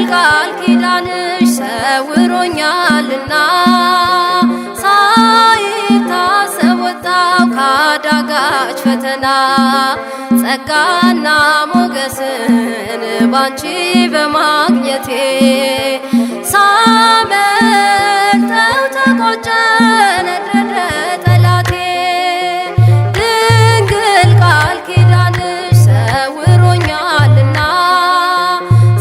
ቃል ኪዳንሽ ሰውሮኛልና ሳይታሰብ ወጣው ካዳጋች ፈተና ጸጋና ሞገስን ባንቺ በማግኘቴ ሳመልጠው ተቆጨ ነደደ ጠላቴ ድንግል ቃል ኪዳንሽ ሰውሮኛልና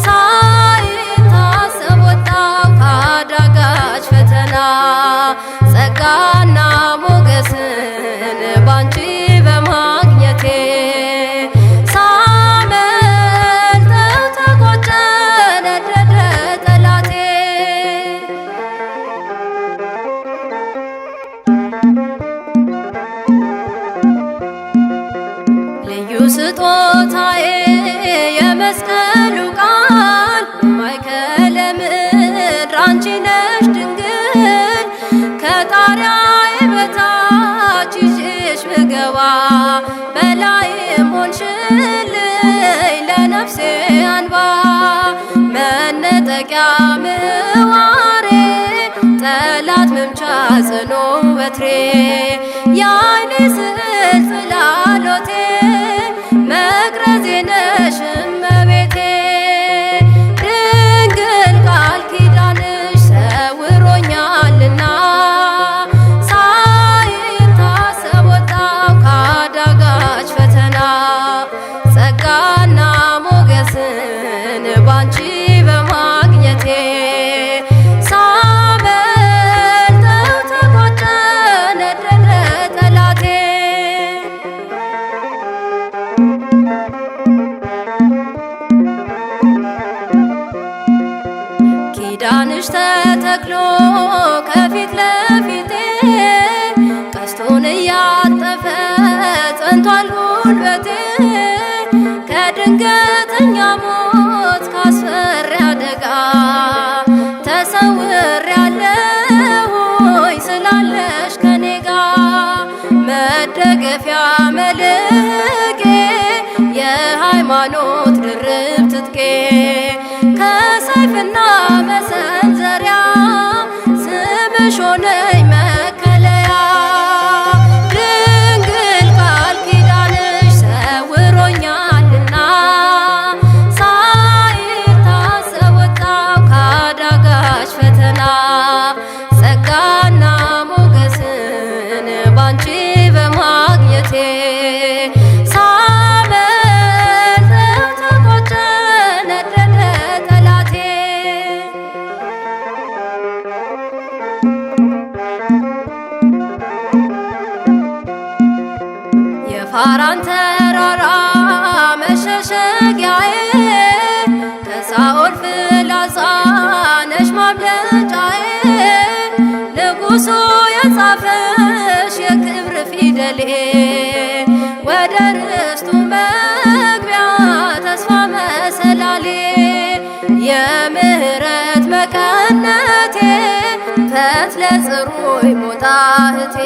ሳይታሰብ ወጣው ካዳጋች ፈተና ጸጋና ሞገስን ባንቺ በማግኘቴ ሳመልጠው ተቆጨ ነደደ ጠላቴ ልዩ ስጦታዬ የመስቀሉ ቃል ማእከለ ምድር አንቺ ነሽ ድንግል ከጣሪያዬ በታች ይዤሽ ብገባ በላይም ሆንሽልኝ ለነፍሴ አንባ መነጠቂያ ምዋሬ ጠላት መምቻ ጽኑ በትሬ የዓይኔ ስዕል ጽላሎቴ መቅረዜ ነሽ እመቤቴ ድንግል ቃል ኪዳንሽ ሰውሮኛልና ሳይታሰብ ወጣው ካዳጋች ፈተና ጸጋና ሞገስን ባንቺ በማግኘቴ ሳመልጠው ተቆጨ ነደደ ጠላቴ ኪዳንሽ ተተክሎ ከፊት ለፊቴ ቀስቱን እያጠፈ ጸንቷል ጉልበቴ ከድንገተኛ ሞት ካስፈሪ አደጋ ተሰውሬያለሁኝ ስላለሽ ከኔ ጋር መደገፊያ መልሕቄ የሃይማኖት ድርብ ትጥቄ ከሰይፍና መሰንዘሪያ ስምሽ ሆነኝ መከለያ ድንግል ቃል ኪዳንሽ ሰውሮኛልና ሳይታሰብ ወጣው ካዳጋች ፈተና ጸጋና ሞገስን ባንቺ በማግኘቴ ሳመልጠው ተቆጨ ነደደ ጠላቴ የፋራን ተራራ መሸሸጊያዬ ከሳኦል ፍላጻ ነሽ ማምለጫዬ ንጉሡ የጻፈሽ የክብር ፊደሌ ወደ ርስቱ መግቢያ ተስፋ መሰላሌ የምህረት መቀነቴ ፈትለ ጽሩይ ሞጣህቴ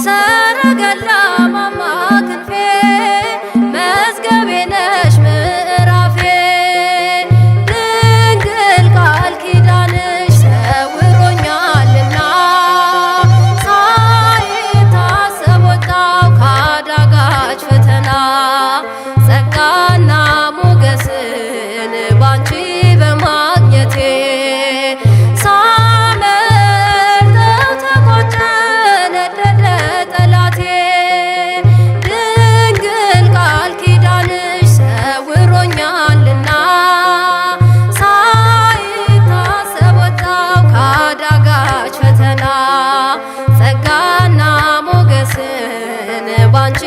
ሰረገላ ማማ ክንፌ መዝገቤ ነሽ ምዕራፌ ድንግል ቃል ኪዳንሽ ሰውሮኛልና ሳይታሰብ ወጣው ካዳጋች ፈተና ጸጋና ሞገስን ባንቺ በማግኘቴ ሳመልጠው ተቆጨ ነደደ ጠላቴ ድንግል ቃል ኪዳንሽ ሰውሮኛልና ሳይታሰብ ወጣው ካዳጋች ፈተና ጸጋና ሞገስን ባንቺ